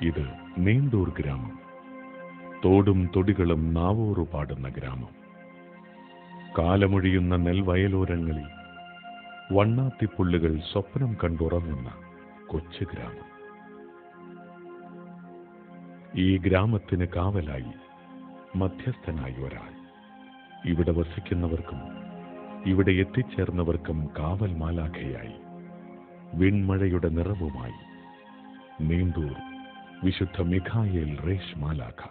ഇത് നീണ്ടൂർ ഗ്രാമം. തോടും തൊടികളും നാവൂറു പാടുന്ന ഗ്രാമം. കാലമൊഴിയുന്ന നെൽവയലോരങ്ങളിൽ വണ്ണാത്തിപ്പുള്ളുകൾ സ്വപ്നം കണ്ടുറങ്ങുന്ന കൊച്ചു ഗ്രാമം. ഈ ഗ്രാമത്തിന് കാവലായി, മധ്യസ്ഥനായി ഒരാൾ. ഇവിടെ വസിക്കുന്നവർക്കും ഇവിടെ എത്തിച്ചേർന്നവർക്കും കാവൽ മാലാഖയായി, വിൺമഴയുടെ നിറവുമായി നീണ്ടൂർ വിശുദ്ധ മിഖായേൽ റേഷ് മാലാഖ.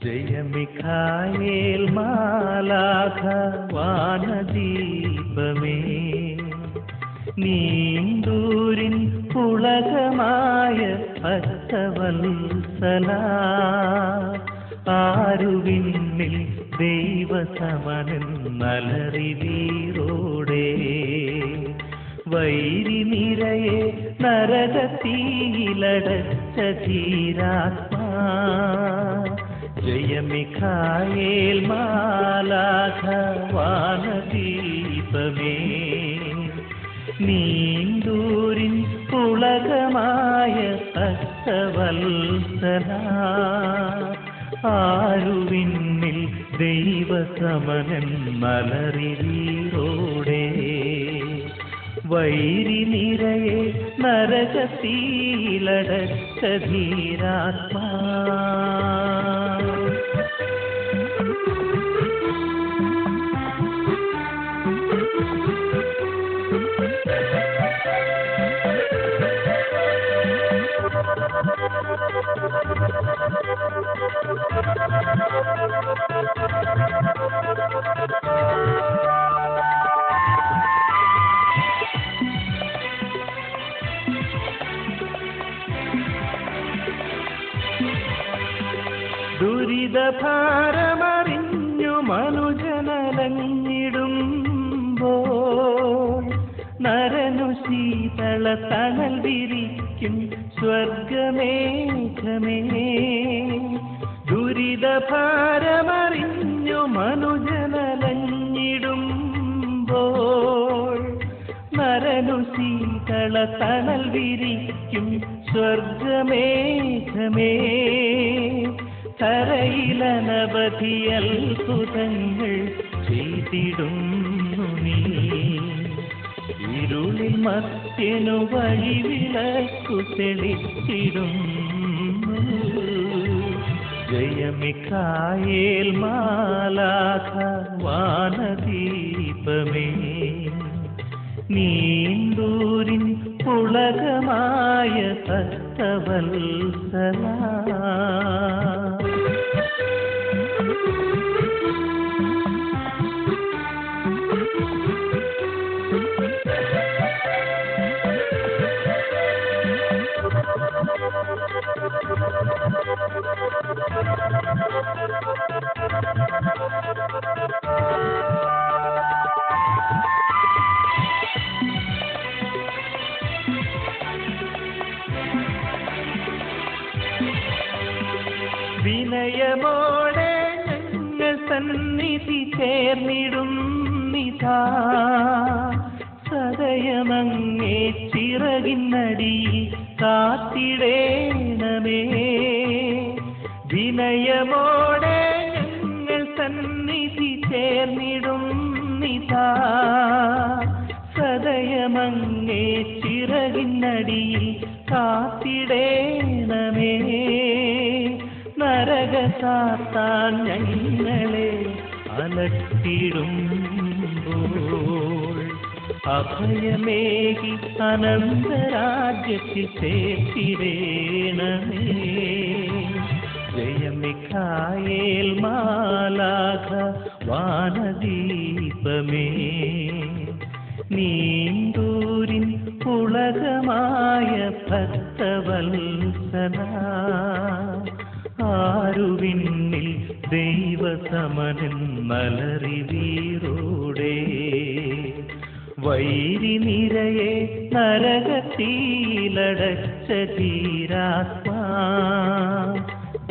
ജയ മിഖായേൽ മാലാഖ വാനദീപമേ, നീണ്ടൂരിൻ പുളകമായ ഭക്തവത്സല, ആരുവിന്നിൽ ദൈവസമനൻ നലറി വീരോടെ, വൈരി നിരയെ നരകത്തീയിലടച്ച ധീരാത്മാ. ജയ മിഖായേൽ മാലാഖ വാനദീപമേ, നീണ്ടൂരിൻ പുളകമായ ഭക്തവത്സല, ആരുവിന്നിൽ ദൈവസമനൻ മലറി വീരോടെ, വൈരി നിരയെ നരകത്തീയിലടച്ച ധീരാത്മാ. ദുരിതഭാരമറിഞ്ഞു മനുജനലഞ്ഞിടുമ്പോൾ, നരനു ശീതള തണൽ വിരിക്കും സ്വർഗമേഘമേ. ദുരിതഭാരമറിഞ്ഞു മനുജനലഞ്ഞിടുമ്പോൾ, നരനു ശീതള തണൽ വിരിക്കും സ്വർഗമേഘമേ. കരയിലനവധി അത്ഭുതങ്ങൾ ചെയ്തിടുന്നു നീ, ഇരുളിൽ മർത്യനു വഴിവിളക്കു തെളിച്ചിടുന്നു. ജയ മിഖായേൽ മാലാഖ വാനദീപമേ, നീണ്ടൂരിൻ പുളകമായ ഭക്തവത്സല. വിനയമോടെ ഞങ്ങൾ സന്നിധി ചേർന്നിടും നിധാ, സദയമങ്ങേ ചിറകിന്നടിയിൽ കാത്തിടേണമേ. വിനയമോടെ ഞങ്ങൾ സന്നിധി ചേർന്നിടും നിധാ, സദയമങ്ങേ ചിറകിന്നടിയിൽ കാത്തിടേണമേ. നരകസാത്താൻ ഞങ്ങളെ അലട്ടിടുമ്പോൾ, അഭയമേകി അനന്തരാജ്യത്തിൽ ചേർത്തിടേണമേ. ജയ മിഖായേൽ മാലാഖ വാനദീപമേ, നീണ്ടൂരിൻ പുളകമായ ഭക്തവത്സല. ദർശന ആരുവിണ്ണിൽ ദൈവസമനെന്നലറി വീരോടെ വൈരി നിരയെ നരകത്തിലടച്ച ധീരാത്മാ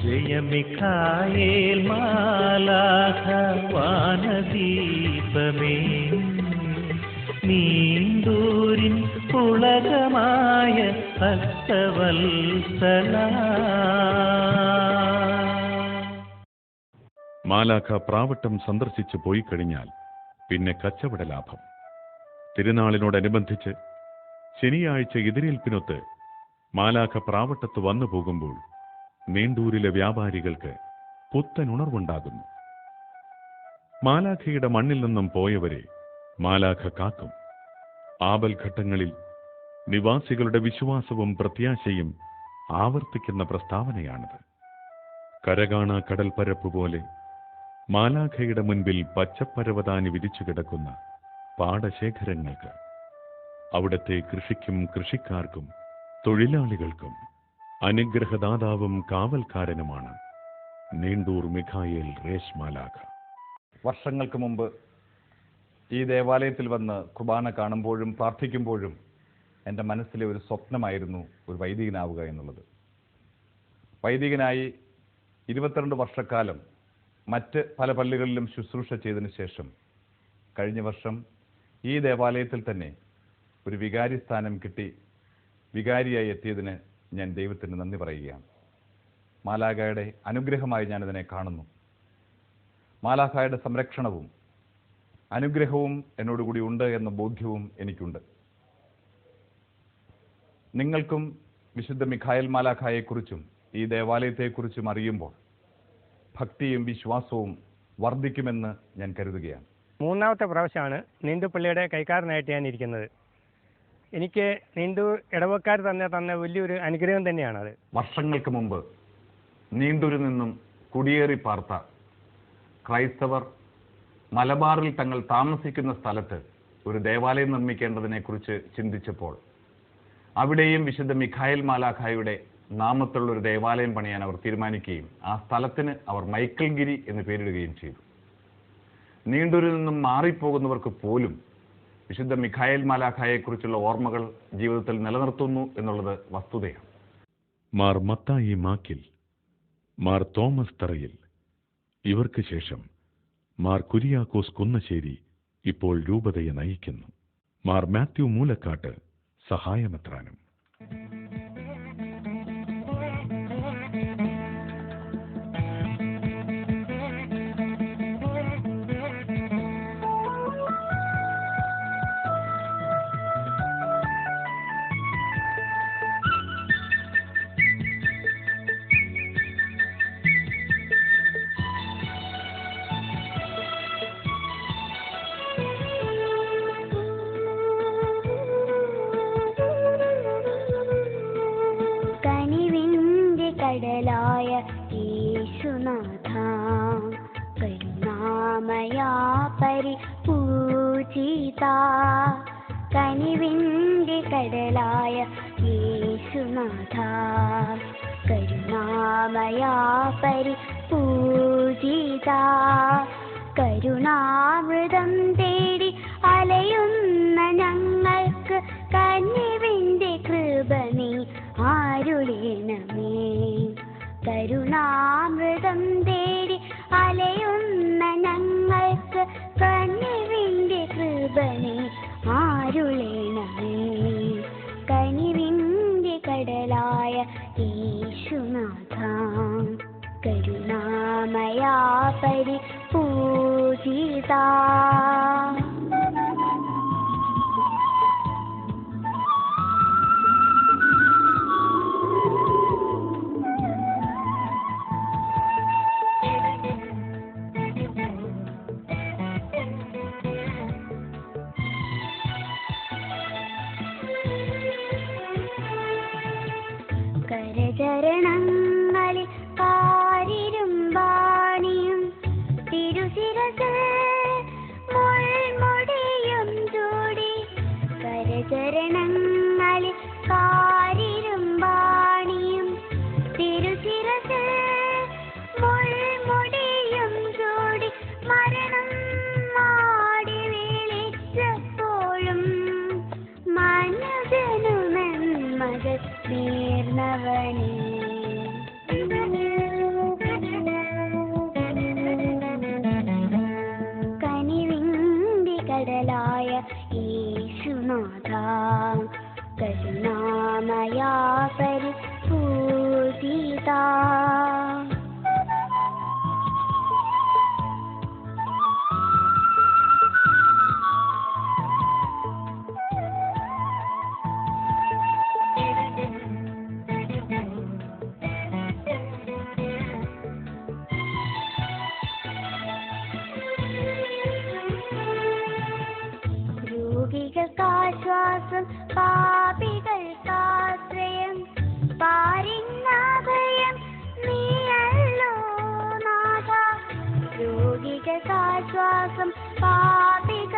ജയമിഖായേൽ മാലാഖ വാനദീപമേ നീണ്ടൂരിൻ പുളകമായ ഭക്തവത്സല. മാലാഖ പ്രാവട്ടം സന്ദർശിച്ചു പോയി കഴിഞ്ഞാൽ പിന്നെ കച്ചവട ലാഭം. തിരുനാളിനോടനുബന്ധിച്ച് ശനിയാഴ്ച എതിരേൽപ്പിനൊത്ത് മാലാഖ പ്രാവട്ടത്ത് വന്നു പോകുമ്പോൾ നീണ്ടൂരിലെ വ്യാപാരികൾക്ക് പുത്തൻ ഉണർവുണ്ടാകുന്നു. മാലാഖയുടെ മണ്ണിൽ നിന്നും പോയവരെ മാലാഖ കാക്കും. ആപൽഘട്ടങ്ങളിൽ നിവാസികളുടെ വിശ്വാസവും പ്രത്യാശയും ആവർത്തിക്കുന്ന പ്രസ്താവനയാണിത്. കരകാണാ കടൽപ്പരപ്പ് പോലെ മാലാഖയുടെ മുൻപിൽ പച്ചപ്പരവതാനി വിരിച്ചു കിടക്കുന്ന പാടശേഖരങ്ങൾക്ക് അവിടത്തെ കൃഷിക്കും കൃഷിക്കാർക്കും തൊഴിലാളികൾക്കും അനുഗ്രഹദാതാവും കാവൽക്കാരനുമാണ് നീണ്ടൂർ മിഖായേൽ റേഷ് മാലാഖ. വർഷങ്ങൾക്ക് മുമ്പ് ഈ ദേവാലയത്തിൽ വന്ന് കുർബാന കാണുമ്പോഴും പ്രാർത്ഥിക്കുമ്പോഴും എൻ്റെ മനസ്സിലെ ഒരു സ്വപ്നമായിരുന്നു ഒരു വൈദികനാവുക എന്നുള്ളത്. വൈദികനായി 22 വർഷക്കാലം മറ്റ് പല പള്ളികളിലും ശുശ്രൂഷ ചെയ്തതിനു ശേഷം കഴിഞ്ഞ വർഷം ഈ ദേവാലയത്തിൽ തന്നെ ഒരു വികാരി സ്ഥാനം കിട്ടി വികാരിയായി എത്തിയതിന് ഞാൻ ദൈവത്തിന് നന്ദി പറയുകയാണ്. മാലാഖയുടെ അനുഗ്രഹമായി ഞാനിതിനെ കാണുന്നു. മാലാഖയുടെ സംരക്ഷണവും അനുഗ്രഹവും എന്നോടുകൂടി ഉണ്ട് എന്ന ബോധ്യവും എനിക്കുണ്ട്. നിങ്ങൾക്കും വിശുദ്ധ മിഖായേൽ മാലാഖയെക്കുറിച്ചും ഈ ദേവാലയത്തെക്കുറിച്ചും അറിയുമ്പോൾ ഭക്തിയും വിശ്വാസവും വർദ്ധിക്കുമെന്ന് ഞാൻ കരുതുകയാണ്. 3ാമത്തെ പ്രാവശ്യമാണ് നീണ്ടൂർ പള്ളിയുടെ കൈക്കാരനായിട്ട് ഞാൻ ഇരിക്കുന്നത്. എനിക്ക് നീണ്ടൂർ ഇടവക്കാർ തന്ന വലിയൊരു അനുഗ്രഹം തന്നെയാണത്. വർഷങ്ങൾക്ക് മുമ്പ് നീണ്ടൂരിൽ നിന്നും കുടിയേറി പാർത്ത ക്രൈസ്തവർ മലബാറിൽ തങ്ങൾ താമസിക്കുന്ന സ്ഥലത്ത് ഒരു ദേവാലയം നിർമ്മിക്കേണ്ടതിനെക്കുറിച്ച് ചിന്തിച്ചപ്പോൾ അവിടെയും വിശുദ്ധ മിഖായേൽ മാലാഖയുടെ നാമത്തിലുള്ള ഒരു ദേവാലയം പണിയാൻ അവർ തീരുമാനിക്കുകയും ആ സ്ഥലത്തിന് അവർ മൈക്കിൾഗിരി എന്ന് പേരിടുകയും ചെയ്തു. നീണ്ടൂരിൽ നിന്നും മാറിപ്പോകുന്നവർക്ക് പോലും വിശുദ്ധ മിഖായേൽ മാലാഖയെക്കുറിച്ചുള്ള ഓർമ്മകൾ ജീവിതത്തിൽ നിലനിർത്തുന്നു എന്നുള്ളത് വസ്തുതയാണ്. മാർ മത്തായി മാക്കിൽ, മാർ തോമസ് തറയിൽ, ഇവർക്ക് ശേഷം മാർ കുര്യാക്കോസ് കുന്നശ്ശേരി ഇപ്പോൾ രൂപതയെ നയിക്കുന്നു. മാർ മാത്യു മൂലക്കാട്ട് സഹായമെത്രാനും. കടലായ യേശുനാഥ കരുണാമയാ പരിപൂജിത കനിവിൻ്റെ കടലായ യേശുനാഥ കരുണാമയാ പരിപൂജിത കരുണാമൃതം തേടി അലയുന്ന ഞങ്ങൾക്ക് കനിവിൻ്റെ കൃപ നീ ആരുളേണമേ. കരുണാമൃതം തേടി അലയുന്ന ഞങ്ങൾക്ക് കനിവിൻ്റെ കൃപ നീ ആരുളേണമേ. കനിവിൻ്റെ കടലായ യേശുനാഥ കരുണാമയാ പരിപൂജിത. കരചരണങ്ങളിൽ കാരിരുമ്പാണിയും തിരുശിരസിൽ മുൾമുടിയും ചൂടി കരചരണങ്ങളിൽ കാരിരുമ്പാണിയും കാശ്വാസം പാപികൾക്കാശ്രയം പാരിന്നഭയം നീയല്ലോ നാഥ രോഗികൾക്കാശ്വാസം പാപികൾക്കാശ്രയം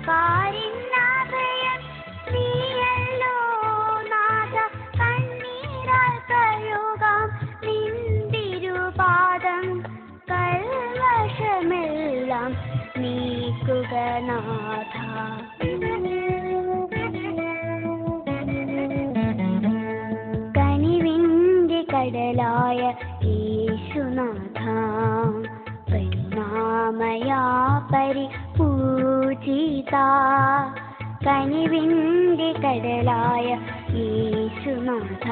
പാരിന്നഭയം നീയല്ലോ നാഥ കണ്ണീരാൽ കഴുകാം നിന്തിരുപാദം കൽവശമെല്ലാം നീക്കുക നാഥ കനിവിന്റെ കടലായ യേശുനാഥ പരിണാമയാ പരിപൂജിത കനിവിന്റെ കടലായ യേശുനാഥ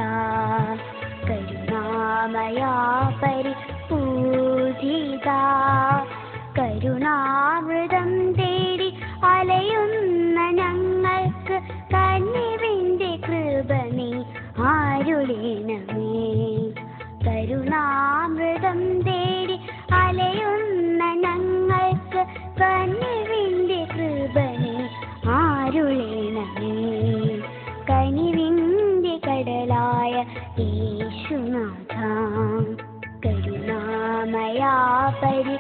കരുണാമയാ പരിപൂജിത കരുണാമൃതം തേടി അലയുന്ന ഞങ്ങൾക്ക് കനിവിന്റെ കൃപ നീ ആരുളേണമേ കരുണാമൃതം തേടി അലയുന്ന ഞങ്ങൾക്ക് കനിവിന്റെ കൃപ നീ ആരുളേണമേ കനിവിന്റെ കടലായ യേശുനാഥ കരുണാമയാ പരി